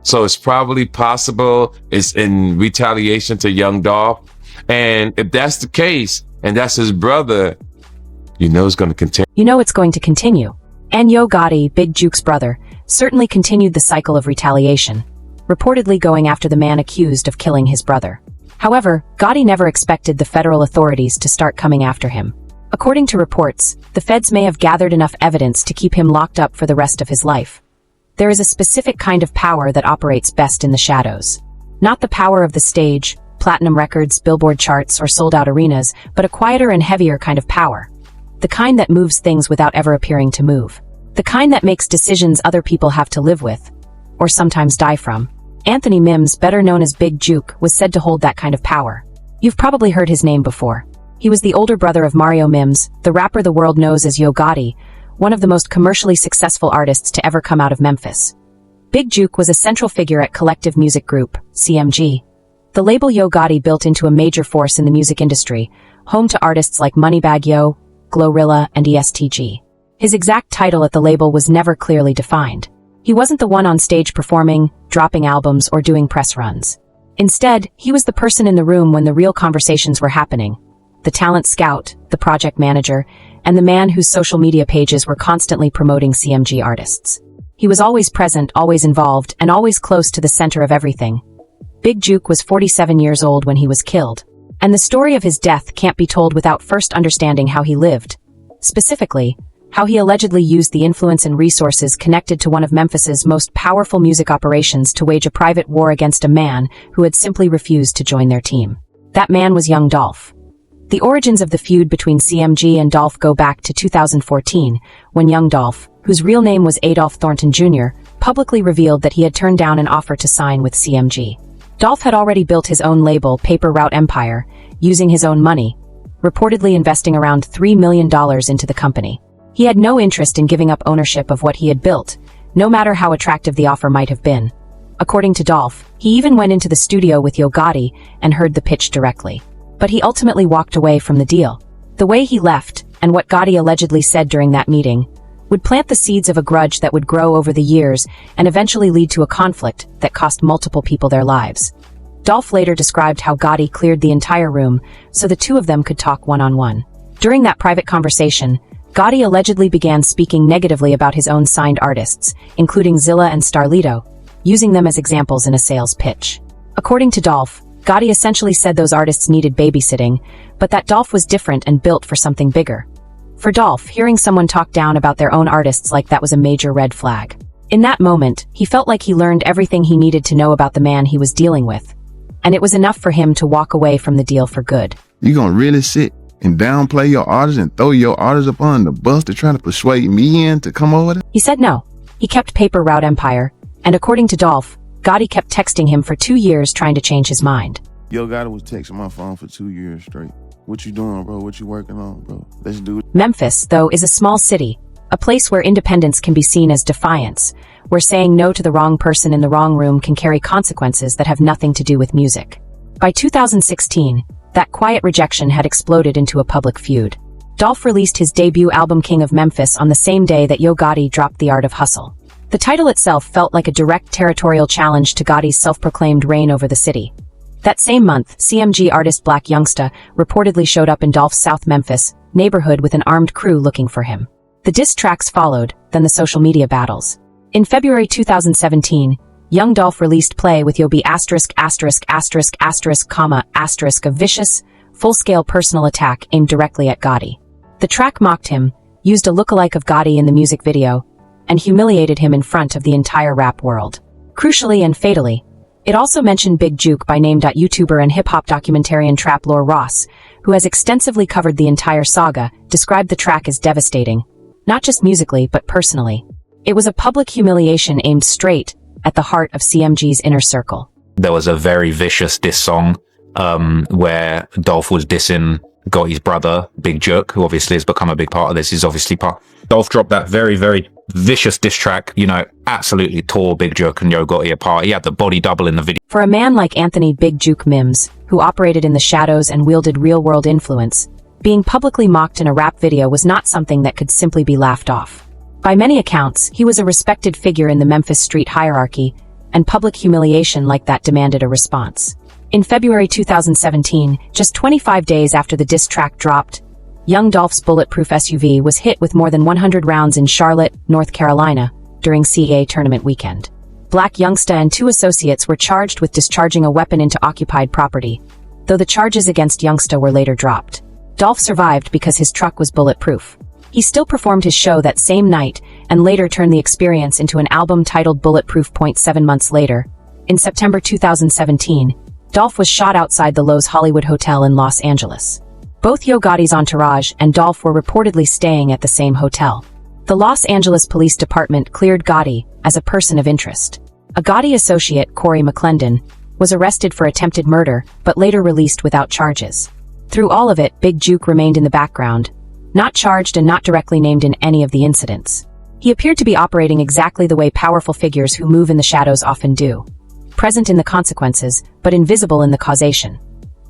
So it's probably possible it's in retaliation to Young Dolph. And if that's the case, and that's his brother, it's going to continue. It's going to continue. And Yo Gotti, Big Juke's brother, certainly continued the cycle of retaliation, reportedly going after the man accused of killing his brother. However, Gotti never expected the federal authorities to start coming after him. According to reports, the feds may have gathered enough evidence to keep him locked up for the rest of his life. There is a specific kind of power that operates best in the shadows. Not the power of the stage, platinum records, billboard charts, or sold-out arenas, but a quieter and heavier kind of power. The kind that moves things without ever appearing to move. The kind that makes decisions other people have to live with, or sometimes die from. Anthony Mims, better known as Big Juke, was said to hold that kind of power. You've probably heard his name before. He was the older brother of Mario Mims, the rapper the world knows as Yo Gotti, one of the most commercially successful artists to ever come out of Memphis. Big Juke was a central figure at Collective Music Group, CMG. The label Yo Gotti built into a major force in the music industry, home to artists like Moneybagg Yo, Glorilla, and ESTG. His exact title at the label was never clearly defined. He wasn't the one on stage performing, dropping albums, or doing press runs. Instead, he was the person in the room when the real conversations were happening. The talent scout, the project manager, and the man whose social media pages were constantly promoting CMG artists. He was always present, always involved, and always close to the center of everything. Big Juke was 47 years old when he was killed. And the story of his death can't be told without first understanding how he lived. Specifically, how he allegedly used the influence and resources connected to one of Memphis's most powerful music operations to wage a private war against a man who had simply refused to join their team. That man was Young Dolph. The origins of the feud between CMG and Dolph go back to 2014, when Young Dolph, whose real name was Adolph Thornton Jr., publicly revealed that he had turned down an offer to sign with CMG. Dolph had already built his own label, Paper Route Empire, using his own money, reportedly investing around $3 million into the company. He had no interest in giving up ownership of what he had built, no matter how attractive the offer might have been. According to Dolph, he even went into the studio with Yo Gotti and heard the pitch directly. But he ultimately walked away from the deal. The way he left, and what Gotti allegedly said during that meeting, would plant the seeds of a grudge that would grow over the years and eventually lead to a conflict that cost multiple people their lives. Dolph later described how Gotti cleared the entire room so the two of them could talk one-on-one. During that private conversation, Gotti allegedly began speaking negatively about his own signed artists, including Zilla and Starlito, using them as examples in a sales pitch. According to Dolph, Gotti essentially said those artists needed babysitting, but that Dolph was different and built for something bigger. For Dolph, hearing someone talk down about their own artists like that was a major red flag. In that moment, he felt like he learned everything he needed to know about the man he was dealing with. And it was enough for him to walk away from the deal for good. You gonna really sit and downplay your artist and throw your artist up on the bus to try to persuade me in to come over there? He said no. He kept Paper Route Empire, and according to Dolph, Gotti kept texting him for 2 years trying to change his mind. Yo Gotti was texting my phone for 2 years straight. What you doing, bro? What you working on, bro? Let's do it. Memphis, though, is a small city, a place where independence can be seen as defiance, where saying no to the wrong person in the wrong room can carry consequences that have nothing to do with music. By 2016, that quiet rejection had exploded into a public feud. Dolph released his debut album King of Memphis on the same day that Yo Gotti dropped The Art of Hustle. The title itself felt like a direct territorial challenge to Gotti's self-proclaimed reign over the city. That same month, CMG artist Black Youngsta reportedly showed up in Dolph's South Memphis neighborhood with an armed crew looking for him. The diss tracks followed, then the social media battles. In February 2017, Young Dolph released Play with Yo B*********, a vicious, full-scale personal attack aimed directly at Gotti. The track mocked him, used a lookalike of Gotti in the music video, and humiliated him in front of the entire rap world. Crucially and fatally, it also mentioned Big Juke by name. YouTuber and hip-hop documentarian Trap Lore Ross, who has extensively covered the entire saga, described the track as devastating, not just musically but personally. It was a public humiliation aimed straight at the heart of CMG's inner circle. There was a very vicious diss song where Dolph was dissing Gotti's brother, Big Juke, who obviously has become a big part of this. He's obviously part. Dolph dropped that very, very vicious diss track, absolutely tore Big Juke and Yo Gotti apart. He had the body double in the video. For a man like Anthony Big Juke Mims, who operated in the shadows and wielded real-world influence, being publicly mocked in a rap video was not something that could simply be laughed off. By many accounts, he was a respected figure in the Memphis street hierarchy, and public humiliation like that demanded a response. In February 2017, just 25 days after the diss track dropped, young Dolph's bulletproof SUV was hit with more than 100 rounds in Charlotte, North Carolina, during CEA tournament weekend. Black Youngsta and 2 associates were charged with discharging a weapon into occupied property, though the charges against Youngsta were later dropped. Dolph survived because his truck was bulletproof. He still performed his show that same night and later turned the experience into an album titled Bulletproof. 7 months later, in September 2017, Dolph was shot outside the Loews Hollywood Hotel in Los Angeles. Both Yo Gotti's entourage and Dolph were reportedly staying at the same hotel. The Los Angeles Police Department cleared Gotti as a person of interest. A Gotti associate, Corey McClendon, was arrested for attempted murder but later released without charges. Through all of it, Big Juke remained in the background, not charged and not directly named in any of the incidents. He appeared to be operating exactly the way powerful figures who move in the shadows often do, present in the consequences, but invisible in the causation.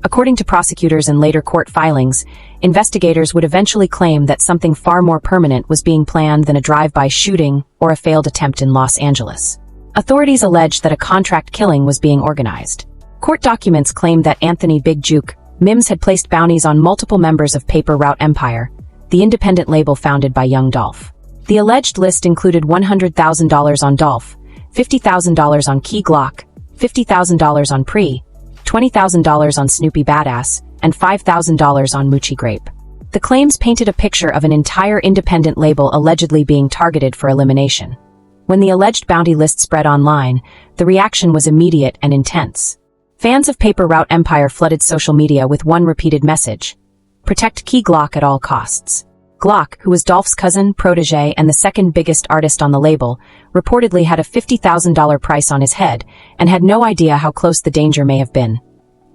According to prosecutors and later court filings, investigators would eventually claim that something far more permanent was being planned than a drive-by shooting or a failed attempt in Los Angeles. Authorities alleged that a contract killing was being organized. Court documents claimed that Anthony Big Juke Mims had placed bounties on multiple members of Paper Route Empire, the independent label founded by young Dolph. The alleged list included $100,000 on Dolph, $50,000 on Key Glock, $50,000 on Pre, $20,000 on Snoopy Badass, and $5,000 on Moochie Grape. The claims painted a picture of an entire independent label allegedly being targeted for elimination. When the alleged bounty list spread online, the reaction was immediate and intense. Fans of Paper Route Empire flooded social media with one repeated message: protect Key Glock at all costs. Glock, who was Dolph's cousin, protege, and the second biggest artist on the label, reportedly had a $50,000 price on his head and had no idea how close the danger may have been.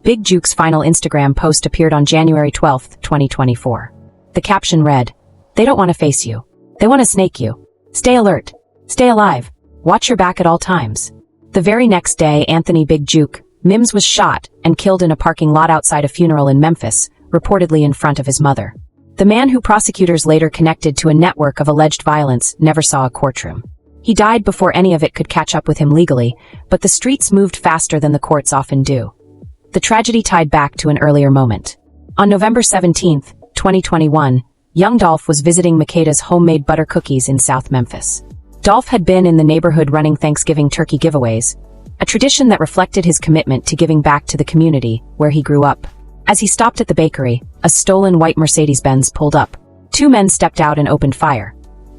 Big Juke's final Instagram post appeared on January 12, 2024. The caption read, "They don't want to face you. They want to snake you. Stay alert. Stay alive. Watch your back at all times." The very next day, Anthony Big Juke Mims was shot and killed in a parking lot outside a funeral in Memphis, reportedly in front of his mother. The man who prosecutors later connected to a network of alleged violence never saw a courtroom. He died before any of it could catch up with him legally, but the streets moved faster than the courts often do. The tragedy tied back to an earlier moment. On November 17, 2021, young Dolph was visiting Makeda's homemade butter cookies in South Memphis. Dolph had been in the neighborhood running Thanksgiving turkey giveaways, a tradition that reflected his commitment to giving back to the community where he grew up. As he stopped at the bakery, a stolen white Mercedes-Benz pulled up. 2 men stepped out and opened fire.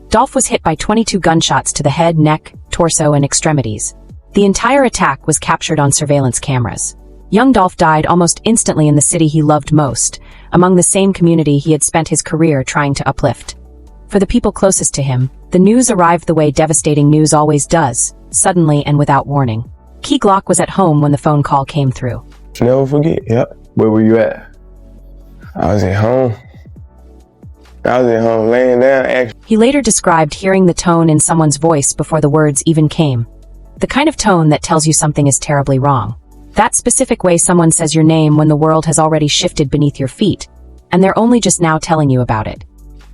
Dolph was hit by 22 gunshots to the head, neck, torso, and extremities. The entire attack was captured on surveillance cameras. Young Dolph died almost instantly in the city he loved most, among the same community he had spent his career trying to uplift. For the people closest to him, the news arrived the way devastating news always does, suddenly and without warning. Key Glock was at home when the phone call came through. Never forget, yep. Where were you at? I was at home. Laying down, actually. He later described hearing the tone in someone's voice before the words even came. The kind of tone that tells you something is terribly wrong. That specific way someone says your name when the world has already shifted beneath your feet, and they're only just now telling you about it.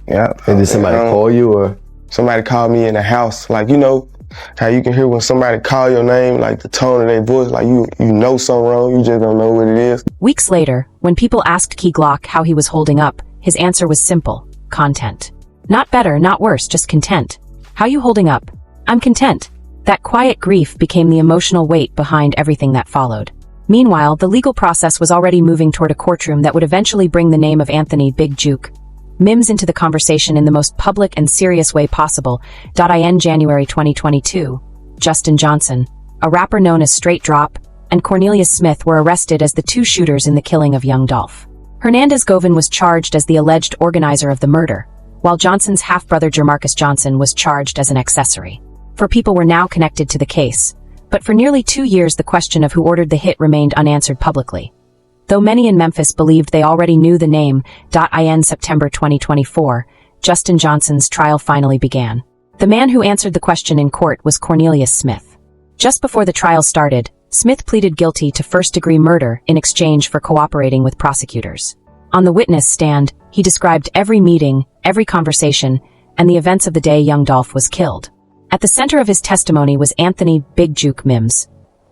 Yeah. And did somebody call you or? Somebody called me in the house. Like, you know, how you can hear when somebody call your name, like the tone of their voice, like you know something wrong, you just don't know what it is. Weeks later, when people asked Key Glock how he was holding up, his answer was simple: content. Not better, not worse, just content. How you holding up? I'm content. That quiet grief became the emotional weight behind everything that followed. Meanwhile, the legal process was already moving toward a courtroom that would eventually bring the name of Anthony Big Juke Mims into the conversation in the most public and serious way possible. In January 2022, Justin Johnson, a rapper known as Straight Drop, and Cornelius Smith were arrested as the 2 shooters in the killing of young Dolph. Hernandez Govan was charged as the alleged organizer of the murder, while Johnson's half-brother Jermarcus Johnson was charged as an accessory. 4 people were now connected to the case, but for nearly 2 years the question of who ordered the hit remained unanswered publicly. Though many in Memphis believed they already knew the name. In September 2024, Justin Johnson's trial finally began. The man who answered the question in court was Cornelius Smith. Just before the trial started, Smith pleaded guilty to first-degree murder in exchange for cooperating with prosecutors. On the witness stand, he described every meeting, every conversation, and the events of the day young Dolph was killed. At the center of his testimony was Anthony "Big Juke" Mims.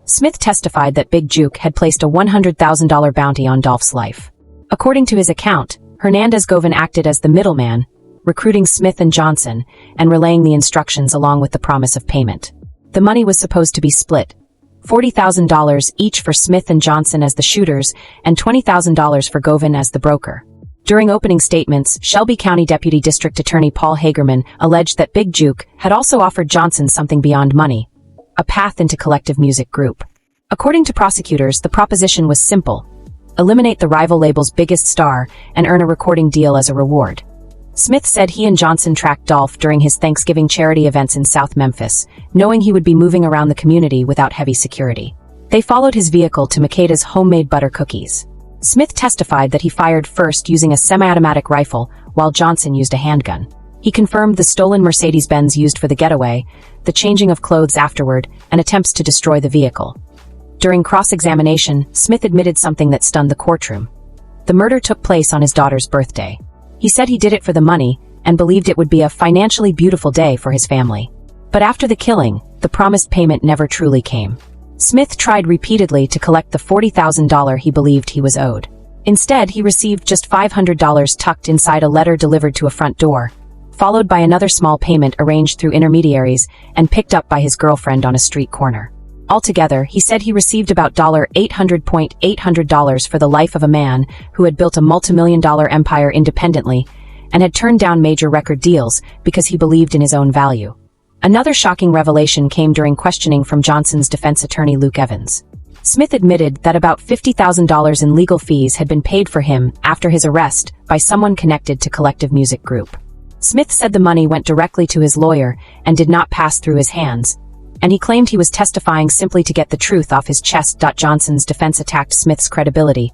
Smith testified that Big Juke had placed a $100,000 bounty on Dolph's life. According to his account, Hernandez Govan acted as the middleman, recruiting Smith and Johnson and relaying the instructions along with the promise of payment. The money was supposed to be split, $40,000 each for Smith and Johnson as the shooters and $20,000 for Govan as the broker. During opening statements, Shelby County Deputy District Attorney Paul Hagerman alleged that Big Juke had also offered Johnson something beyond money, a path into Collective Music Group. According to prosecutors, the proposition was simple: eliminate the rival label's biggest star and earn a recording deal as a reward. Smith said he and Johnson tracked Dolph during his Thanksgiving charity events in South Memphis, knowing he would be moving around the community without heavy security. They followed his vehicle to Makeda's homemade butter cookies. Smith testified that he fired first using a semi-automatic rifle, while Johnson used a handgun. He confirmed the stolen Mercedes-Benz used for the getaway, the changing of clothes afterward, and attempts to destroy the vehicle. During cross-examination, Smith admitted something that stunned the courtroom. The murder took place on his daughter's birthday. He said he did it for the money and believed it would be a financially beautiful day for his family. But after the killing, the promised payment never truly came. Smith tried repeatedly to collect the $40,000 he believed he was owed. Instead, he received just $500 tucked inside a letter delivered to a front door, followed by another small payment arranged through intermediaries and picked up by his girlfriend on a street corner. Altogether, he said he received about $800,800 for the life of a man who had built a multimillion-dollar empire independently and had turned down major record deals because he believed in his own value. Another shocking revelation came during questioning from Johnson's defense attorney Luke Evans. Smith admitted that about $50,000 in legal fees had been paid for him after his arrest by someone connected to Collective Music Group. Smith said the money went directly to his lawyer and did not pass through his hands, and he claimed he was testifying simply to get the truth off his chest. Johnson's defense attacked Smith's credibility,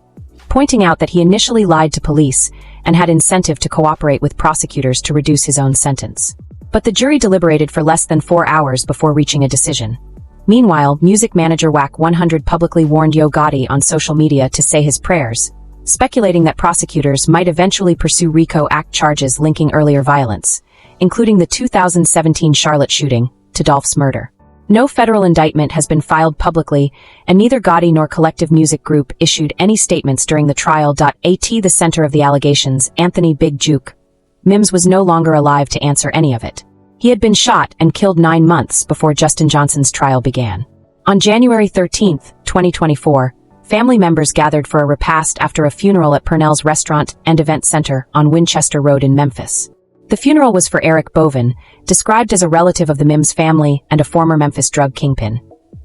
pointing out that he initially lied to police and had incentive to cooperate with prosecutors to reduce his own sentence. But the jury deliberated for less than 4 hours before reaching a decision. Meanwhile, music manager Wack 100 publicly warned Yo Gotti on social media to say his prayers, speculating that prosecutors might eventually pursue RICO Act charges linking earlier violence, including the 2017 Charlotte shooting, to Dolph's murder. No federal indictment has been filed publicly, and neither Gotti nor Collective Music Group issued any statements during the trial. At the center of the allegations, Anthony "Big Juke" Mims was no longer alive to answer any of it. He had been shot and killed 9 months before Justin Johnson's trial began. On January 13, 2024, family members gathered for a repast after a funeral at Purnell's Restaurant and Event Center on Winchester Road in Memphis. The funeral was for Eric Boven, described as a relative of the Mims family and a former Memphis drug kingpin.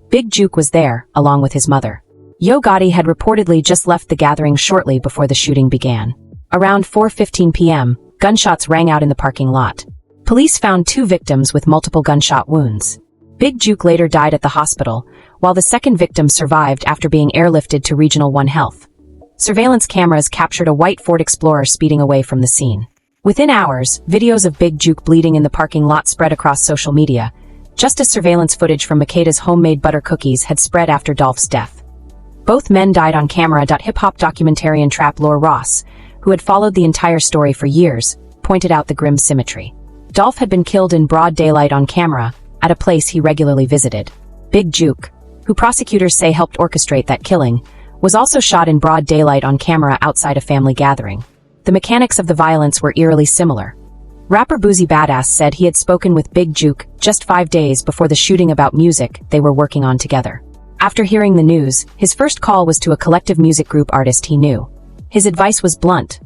Big Juke was there, along with his mother. Yo Gotti had reportedly just left the gathering shortly before the shooting began. Around 4:15 p.m., gunshots rang out in the parking lot. Police found 2 victims with multiple gunshot wounds. Big Juke later died at the hospital, while the second victim survived after being airlifted to Regional 1 Health. Surveillance cameras captured a white Ford Explorer speeding away from the scene. Within hours, videos of Big Juke bleeding in the parking lot spread across social media, just as surveillance footage from Makeda's homemade butter cookies had spread after Dolph's death. Both men died on camera. Hip-hop documentarian Trap Lore Ross, who had followed the entire story for years, pointed out the grim symmetry. Dolph had been killed in broad daylight on camera, at a place he regularly visited. Big Juke, who prosecutors say helped orchestrate that killing, was also shot in broad daylight on camera outside a family gathering. The mechanics of the violence were eerily similar. Rapper Boozy Badass said he had spoken with Big Juke just 5 days before the shooting about music they were working on together. After hearing the news, his first call was to a Collective Music Group artist he knew. His advice was blunt: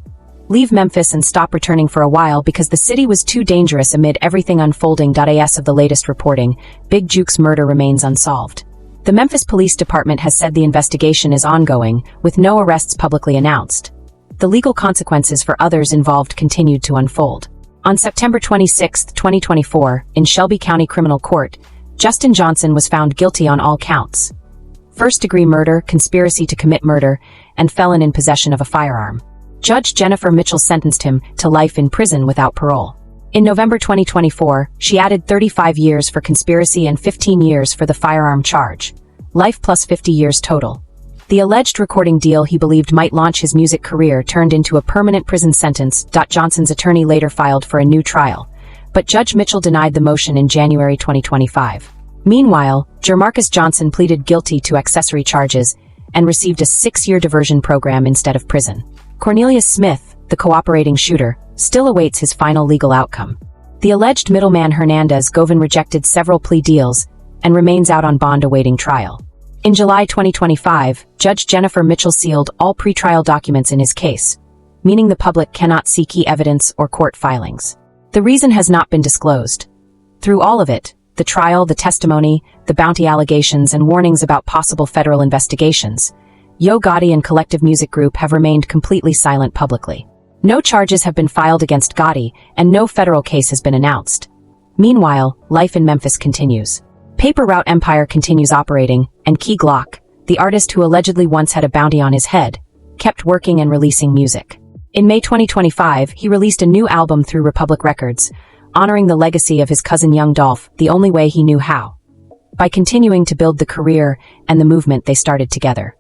leave Memphis and stop returning for a while because the city was too dangerous amid everything unfolding. As of the latest reporting, Big Juke's murder remains unsolved. The Memphis Police Department has said the investigation is ongoing, with no arrests publicly announced. The legal consequences for others involved continued to unfold. On September 26, 2024, in Shelby County Criminal Court, Justin Johnson was found guilty on all counts: first-degree murder, conspiracy to commit murder, and felon in possession of a firearm. Judge Jennifer Mitchell sentenced him to life in prison without parole. In November 2024, she added 35 years for conspiracy and 15 years for the firearm charge. Life plus 50 years total. The alleged recording deal he believed might launch his music career turned into a permanent prison sentence. Johnson's attorney later filed for a new trial, but Judge Mitchell denied the motion in January 2025. Meanwhile, Jermarcus Johnson pleaded guilty to accessory charges and received a 6-year diversion program instead of prison. Cornelius Smith, the cooperating shooter, still awaits his final legal outcome. The alleged middleman Hernandez Govan rejected several plea deals and remains out on bond awaiting trial. In July 2025, Judge Jennifer Mitchell sealed all pretrial documents in his case, meaning the public cannot see key evidence or court filings. The reason has not been disclosed. Through all of it, the trial, the testimony, the bounty allegations, and warnings about possible federal investigations, Yo Gotti and Collective Music Group have remained completely silent publicly. No charges have been filed against Gotti, and no federal case has been announced. Meanwhile, life in Memphis continues. Paper Route Empire continues operating, and Key Glock, the artist who allegedly once had a bounty on his head, kept working and releasing music. In May 2025, he released a new album through Republic Records, honoring the legacy of his cousin Young Dolph the only way he knew how, by continuing to build the career and the movement they started together.